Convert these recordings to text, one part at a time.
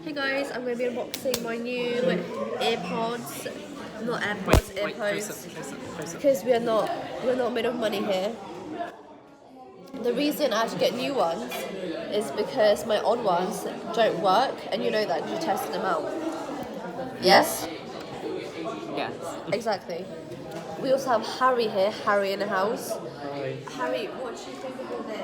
Hey guys, I'm going to be unboxing my new AirPods. Not AirPods, AirPods. Because we're not made of money here. The reason I had to get new ones is because my old ones don't work, and you know that because you tested them out. Yes? Yes. Exactly. We also have Harry here, Harry in the house. Hi. Harry, what do you think of all this?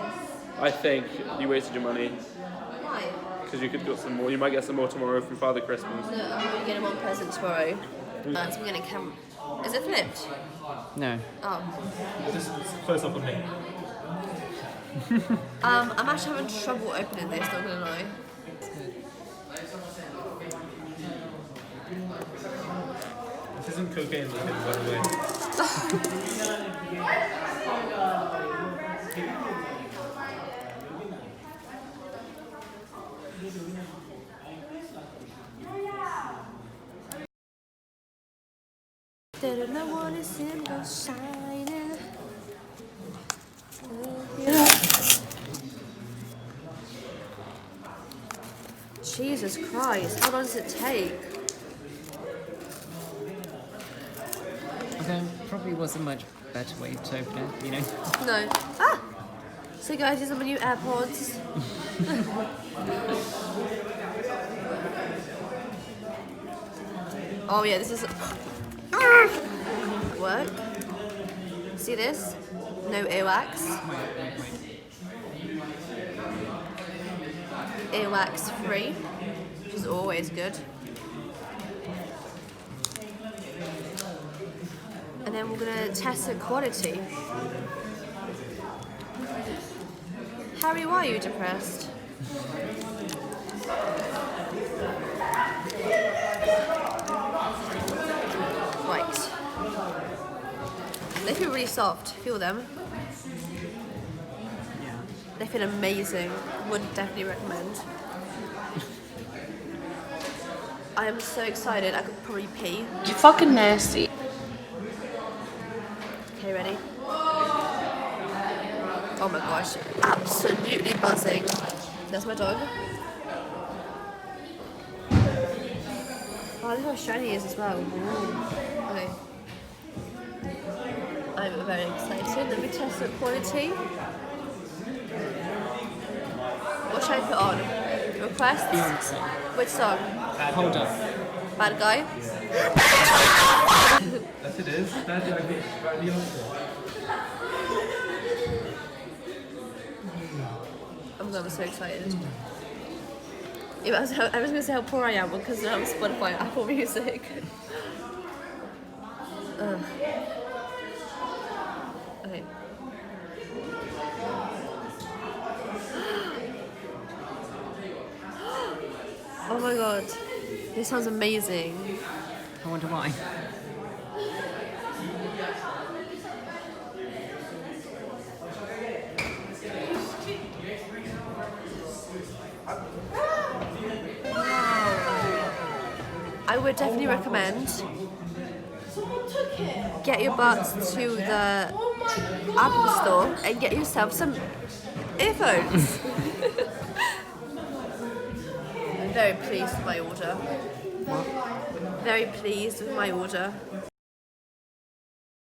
I think you wasted your money Why? because you could have got some more. You might get some more tomorrow from Father Christmas. No, I'm going to get him on present tomorrow. So I'm going to come. Is it flipped? No. Oh. Just close up on me. I'm actually having trouble opening this, not gonna lie. This isn't cocaine that can run away. Didn't I want to see him go shining? Jesus Christ, how long does it take? There probably was a much better way to open it, you know? No. Ah! So guys, these are my new AirPods. Oh yeah, this is... Work. See this? No earwax. Earwax free, which is always good. And then we're gonna test the quality. Harry, why are you depressed? Right. They feel really soft. Feel them. They feel amazing. Would definitely recommend. I am so excited. I could probably pee. You fucking nasty. Okay, ready? Oh my gosh, absolutely buzzing. That's my dog. Oh, look how shiny he is as well. Ooh. Okay. I'm very excited. Let me test the quality. What should I put on? Requests? Beyonce. Which song? Hold up. Bad Guy? Yes, it is. That's the answer. I'm so excited. Yeah, I was going to say how poor I am because now I'm Spotify and Apple Music. Okay. Oh my god, this sounds amazing. I wonder why. I would definitely recommend get your butts to the Apple store and get yourself some earphones. I'm very pleased with my order. Very pleased with my order.